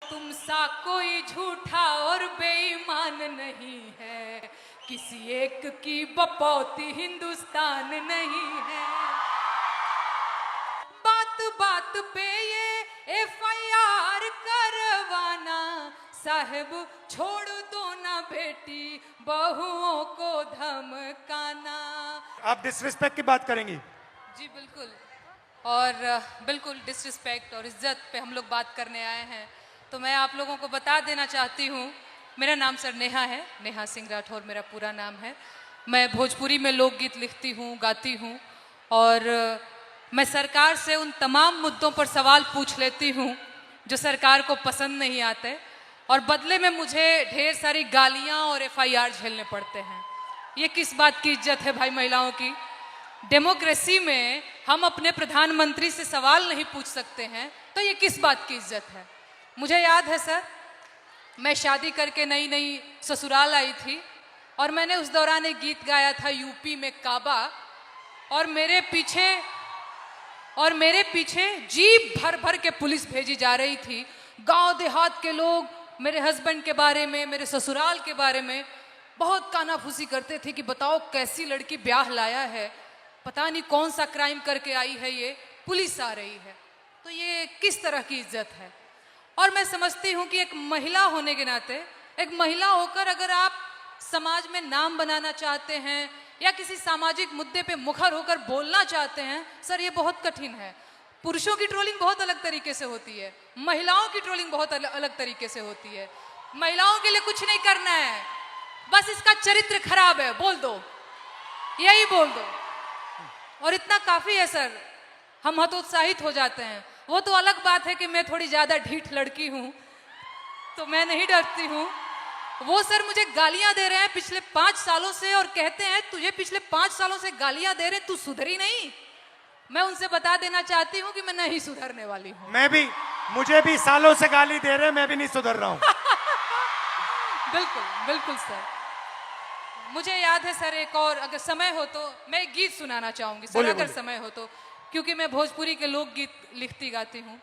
तुम सा कोई झूठा और बेईमान नहीं है, किसी एक की बपौती हिंदुस्तान नहीं है। बात बात पे ये एफआईआर करवाना, साहब छोड़ दो ना बेटी बहुओं को धमकाना। आप डिसरिस्पेक्ट की बात करेंगी? जी बिल्कुल, और बिल्कुल डिसरिस्पेक्ट और इज्जत पे हम लोग बात करने आए हैं। तो मैं आप लोगों को बता देना चाहती हूँ, मेरा नाम सर नेहा है, नेहा सिंह राठौर मेरा पूरा नाम है। मैं भोजपुरी में लोकगीत लिखती हूँ, गाती हूँ, और मैं सरकार से उन तमाम मुद्दों पर सवाल पूछ लेती हूँ जो सरकार को पसंद नहीं आते, और बदले में मुझे ढेर सारी गालियाँ और एफआईआर झेलने पड़ते हैं। ये किस बात की इज्जत है भाई महिलाओं की? डेमोक्रेसी में हम अपने प्रधानमंत्री से सवाल नहीं पूछ सकते हैं, तो ये किस बात की इज्जत है? मुझे याद है सर, मैं शादी करके नई नई ससुराल आई थी, और मैंने उस दौरान एक गीत गाया था यूपी में काबा, और मेरे पीछे जीप भर भर के पुलिस भेजी जा रही थी। गांव देहात के लोग मेरे हस्बैंड के बारे में, मेरे ससुराल के बारे में बहुत कानाफूसी करते थे कि बताओ कैसी लड़की ब्याह लाया है, पता नहीं कौन सा क्राइम करके आई है, ये पुलिस आ रही है। तो ये किस तरह की इज्जत है? और मैं समझती हूँ कि एक महिला होने के नाते, एक महिला होकर अगर आप समाज में नाम बनाना चाहते हैं या किसी सामाजिक मुद्दे पे मुखर होकर बोलना चाहते हैं, सर ये बहुत कठिन है। पुरुषों की ट्रोलिंग बहुत अलग तरीके से होती है, महिलाओं की ट्रोलिंग बहुत अलग तरीके से होती है। महिलाओं के लिए कुछ नहीं करना है, बस इसका चरित्र खराब है बोल दो, यही बोल दो, और इतना काफी है सर, हम हतोत्साहित हो जाते हैं। वो तो अलग बात है कि मैं थोड़ी ज्यादा ढीठ लड़की हूं, तो मैं नहीं डरती हूं। वो सर मुझे गालियां दे रहे हैं पिछले 5 सालों से, और कहते हैं तुझे पिछले 5 सालों से गालियां दे रहे, तू सुधरी नहीं। मैं उनसे बता देना चाहती हूं कि मैं नहीं सुधरने वाली हूं। मुझे भी सालों से गाली दे रहे हैं, मैं भी नहीं सुधर रहा हूं। बिल्कुल बिल्कुल सर। मुझे याद है सर, एक और अगर समय हो तो मैं एक गीत सुनाना चाहूंगी सर, अगर समय हो तो, क्योंकि मैं भोजपुरी के लोकगीत लिखती गाती हूँ।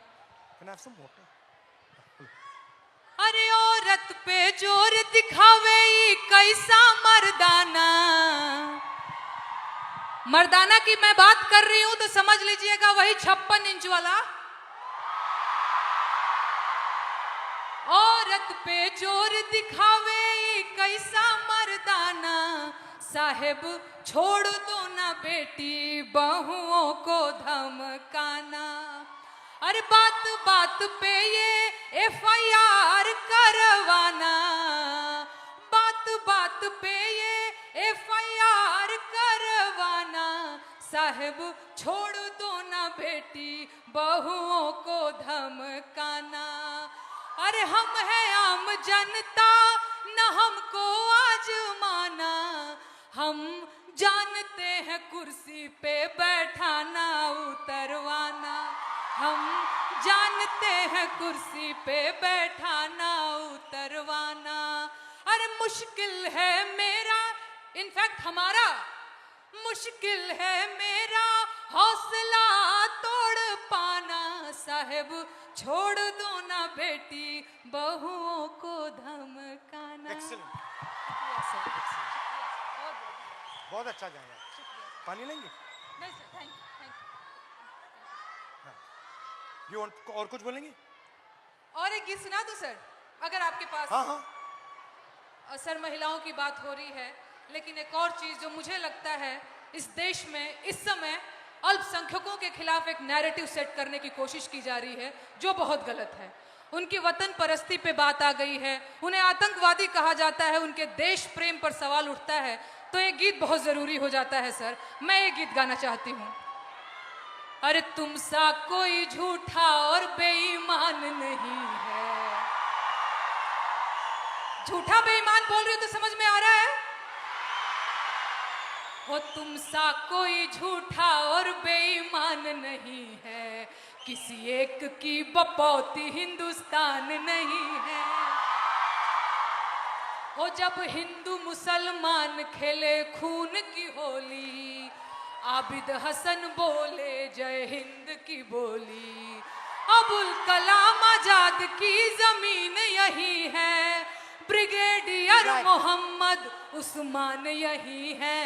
अरे औरत पे जोर दिखावे कैसा मर्दाना, मर्दाना की मैं बात कर रही हूं तो समझ लीजिएगा वही 56 इंच वाला। औरत पे जोर दिखावे कैसा मर्दाना, साहेब छोड़ दो ना बेटी बहुओं को धमकाना। अरे बात बात पे ये एफआईआर करवाना, बात बात पे ये एफआईआर करवाना, साहेब छोड़ दो ना बेटी बहुओं को धमकाना। अरे हम है आम जनता, न हमको आजमाना, हम जानते हैं कुर्सी पे बैठाना उतरवाना, हम जानते हैं कुर्सी पे बैठाना उतरवाना। अरे मुश्किल है मेरा, इनफैक्ट हमारा मुश्किल है मेरा हौसला तोड़ पाना, साहेब छोड़ दो ना बेटी बहुओं को धमकाना। बहुत अच्छा गाया। पानी लेंगे? नहीं सर, थैंक यू। और कुछ बोलेंगे? और एक गीत सुना दो सर, अगर आपके पास। हाँ हाँ सर महिलाओं की बात हो रही है, लेकिन एक और चीज जो मुझे लगता है इस देश में इस समय अल्पसंख्यकों के खिलाफ एक नैरेटिव सेट करने की कोशिश की जा रही है, जो बहुत गलत है। उनकी वतन परस्ती पे बात आ गई है, उन्हें आतंकवादी कहा जाता है, उनके देश प्रेम पर सवाल उठता है, तो एक गीत बहुत जरूरी हो जाता है सर। मैं एक गीत गाना चाहती हूँ। अरे तुम सा कोई झूठा और बेईमान नहीं है। झूठा बेईमान बोल रही हो तो समझ में आ रहा है? हो तुम सा कोई झूठा और बेईमान नहीं है, किसी एक की बपौती हिंदुस्तान नहीं है। हो जब हिंदू मुसलमान खेले खून की होली, आबिद हसन बोले जय हिंद की बोली, अब अबुल कलाम आजाद की जमीन यही है, ब्रिगेडियर Right. मोहम्मद उस्मान यही है,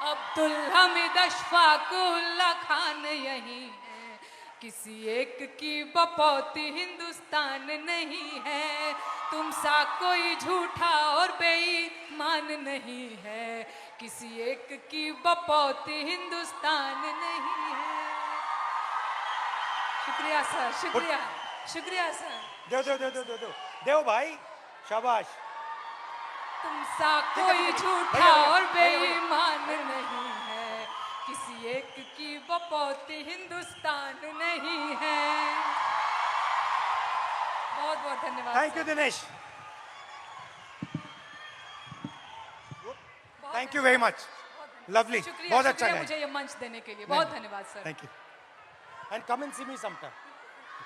अब्दुल हमीद अशफाक उल्ला खान यही है, किसी एक की बपौती हिंदुस्तान नहीं है, तुम सा कोई झूठा और बेईमान नहीं है, किसी एक की बपौती हिंदुस्तान नहीं है। शुक्रिया सर, शुक्रिया, शुक्रिया सर। देव भाई, शाबाश। तुम सा कोई झूठा और बेईमान नहीं है, किसी एक की बपौती हिंदुस्तान नहीं है। बहुत बहुत धन्यवाद। Thank you Dinesh, thank you very much, lovely, शुक्रिया, बहुत अच्छा शुक्रिया गाया। मुझे ये मंच देने के लिए, बहुत धन्यवाद sir. Thank you, and come and see me sometime.